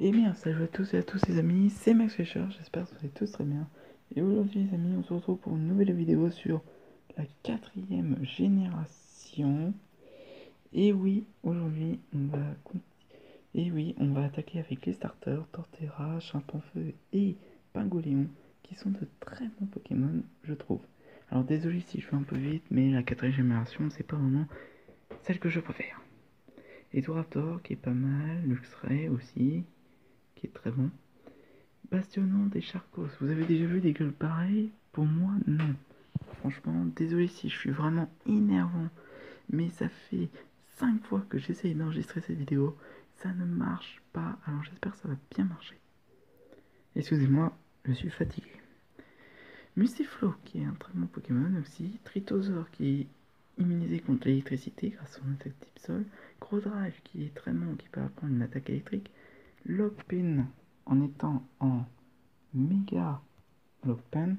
Et bien, salut à tous et à tous les amis, c'est Max Fischer, j'espère que vous allez tous très bien. Et aujourd'hui les amis, on se retrouve pour une nouvelle vidéo sur la 4e génération. Et oui, aujourd'hui on va attaquer avec les starters, Torterra, Chimpanfeu et Pingoléon, qui sont de très bons Pokémon, je trouve. Alors désolé si je fais un peu vite, mais la 4e génération, c'est pas vraiment celle que je préfère. Et Raptor qui est pas mal, Luxray aussi, qui est très bon. Bastionnement des Charcos, vous avez déjà vu des gueules pareilles? Pour moi, non. Franchement, désolé si je suis vraiment énervant, mais ça fait 5 fois que j'essaye d'enregistrer cette vidéo, ça ne marche pas, alors j'espère que ça va bien marcher. Excusez-moi, je suis fatigué. Mustiflo, qui est un très bon Pokémon aussi, Tritosaur, qui est immunisé contre l'électricité grâce à son attaque type sol, Grodrive, qui est très bon, qui peut apprendre une attaque électrique, Lockpin, en étant en méga Lockpan,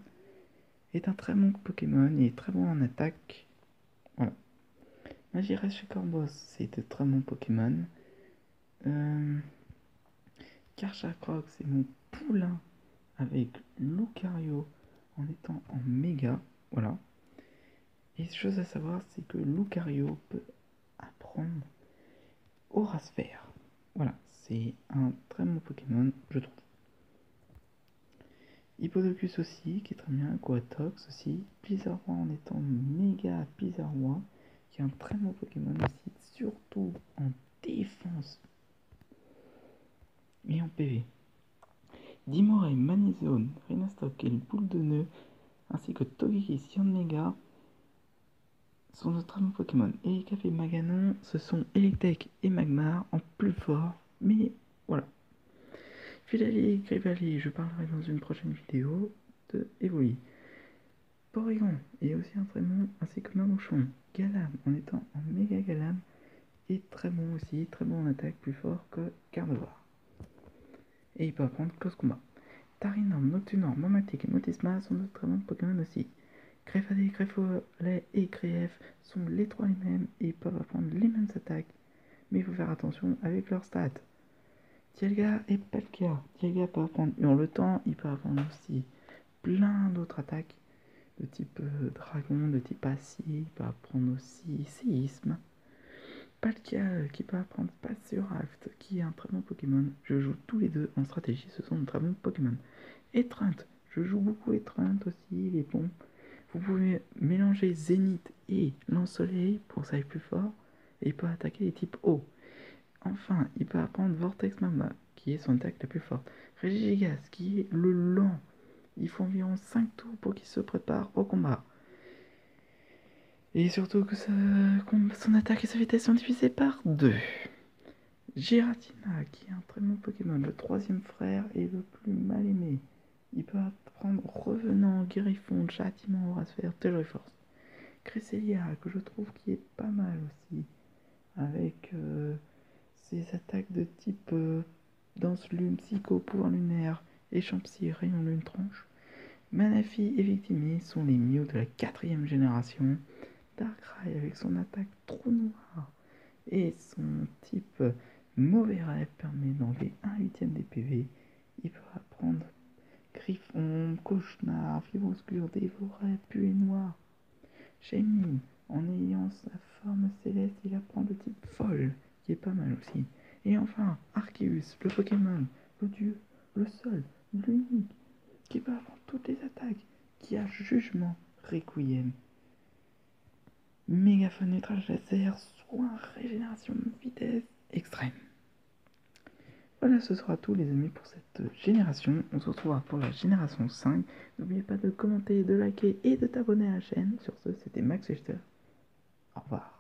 est un très bon Pokémon, il est très bon en attaque. Voilà. Magikarp chez Corboss, c'est de très bon Pokémon. Karchakroc, c'est mon poulain avec Lucario en étant en méga. Voilà. Et chose à savoir, c'est que Lucario peut apprendre Aura Sphère. Voilà, c'est un très bon Pokémon, je trouve. Hippodocus aussi, qui est très bien, Coatox aussi, Blizzardroid en étant méga Blizzardroid, qui est un très bon Pokémon aussi, surtout en défense et en PV. Dimoré, Manizone, Renastock et le boule de nœud, ainsi que Togekiss, Yanmega, sont de très bons Pokémon. Elikaf et Maganon, ce sont Electek et Magmar en plus fort, mais voilà. Filali, Grivali, je parlerai dans une prochaine vidéo de Evoli. Porygon est aussi un très bon, ainsi que Mamouchon. Galam, en étant en méga Galam, est très bon aussi, très bon en attaque, plus fort que Carnivore. Et il peut apprendre Close Combat. Tarinorm, Noctunor, Momatic et Motisma sont de très bons Pokémon aussi. Greffadé, Greffolet et Gref sont les trois les mêmes et peuvent apprendre les mêmes attaques, mais il faut faire attention avec leurs stats. Dialga et Palkia. Dialga peut apprendre Hurletemps, il peut apprendre aussi plein d'autres attaques de type dragon, de type acier, il peut apprendre aussi séisme. Palkia qui peut apprendre Pasuraft, qui est un très bon Pokémon. Je joue tous les deux en stratégie, ce sont de très bons Pokémon. Etrunt, je joue beaucoup Etrunt aussi, il est bon. Vous pouvez mélanger Zénith et Lance-Soleil pour que ça aille plus fort, et il peut attaquer les types eau. Enfin, il peut apprendre Vortex Magma, qui est son attaque la plus forte. Regigigas, qui est le lent. Il faut environ 5 tours pour qu'il se prépare au combat. Et surtout que son attaque et sa vitesse sont divisées par 2. Giratina, qui est un très bon Pokémon, le troisième frère et le plus mal aimé. Il peut apprendre Revenant, Griffon, Châtiment, Aura Sphère, Téléforce. Cresselia, que je trouve qui est pas mal aussi, avec ses attaques de type Danse-Lune, Psycho, Pouvoir Lunaire, Échampsy, Rayon Lune Tranche. Manafi et Victimi sont les Mew de la 4e génération. Darkrai avec son attaque Trou Noir et son type Mauvais Rêve permet d'enlever 1/8 des PV. Il peut apprendre Griffon, Cauchemar, Fibre Obscure, Dévoret, Puée Noire. Shaymin, en ayant sa forme céleste, il apprend le type Folle, qui est pas mal aussi. Et enfin, Arceus, le Pokémon, le dieu, le seul, l'unique, qui peut apprendre toutes les attaques, qui a Jugement, Requiem, Mégaphone, Outrage Laser, Soin, Régénération, Vitesse, Extrême. Voilà, ce sera tout les amis pour cette génération. On se retrouvera pour la génération 5. N'oubliez pas de commenter, de liker et de t'abonner à la chaîne. Sur ce, c'était Max Fischer. Au revoir.